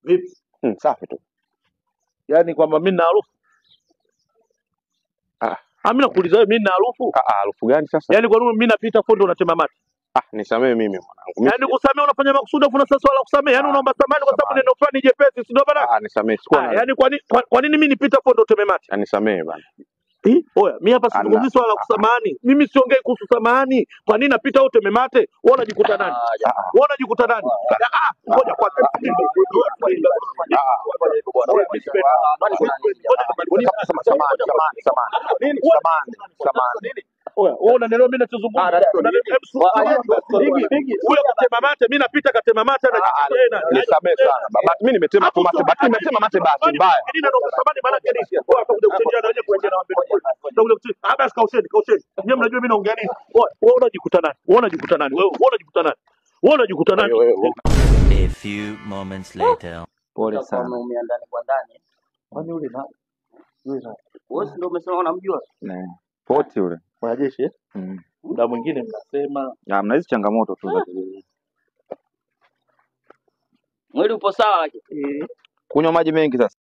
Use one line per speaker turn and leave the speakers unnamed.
Vipi?
Safi tu.
Yaani kwamba mimi nina harufu? Mimi nakuuliza wewe, mimi nina harufu?
Harufu gani sasa?
Yaani kwa nini mimi napita hapo ndo unatema mate?
Nisamee mimi mwanangu.
Yaani kusamea unafanya makusudi afu sasa wala kusamea. Yaani unaomba samani kwa sababu neno fulani jepesi, si ndio bana?
Nisamee.
Yaani kwa nini mimi nipita hapo ndo uteme mate?
Nisamee bana.
Oya, mimi hapa sizungumzi swala la kusamahani. Mimi siongei kuhusu samahani. Kwa nini napita wote memate? Wewe unajikuta nani? Wewe unajikuta nani? Ngoja kwanza. Wewe unanielewa mimi ninachozungumza? Wewe katema mate, mimi napita katema mate na jikitena.
Nisamee sana. Baba mimi nimetema tu mate, basi nimetema mate basi mbaya.
Mimi ndio samahani maana yake nini? Wewe utakuja kuchenjana wenyewe kuendelea na wapendwa. Ndio kuchenja. Basi kausheni. Nyie mnajua mimi naongea nini? Wewe unajikuta nani? Wewe unajikuta nani? Wewe unajikuta nani?
A few moments later.
Pole sana. Umeumia ndani kwa ndani.
Kwani yule na
Wewe ndio umesema unamjua?
Poti yule.
Mwanajeshi muda mwingine mnasema
mna hizo changamoto tu za
mwili upo sawa lakini
kunywa maji mengi sasa.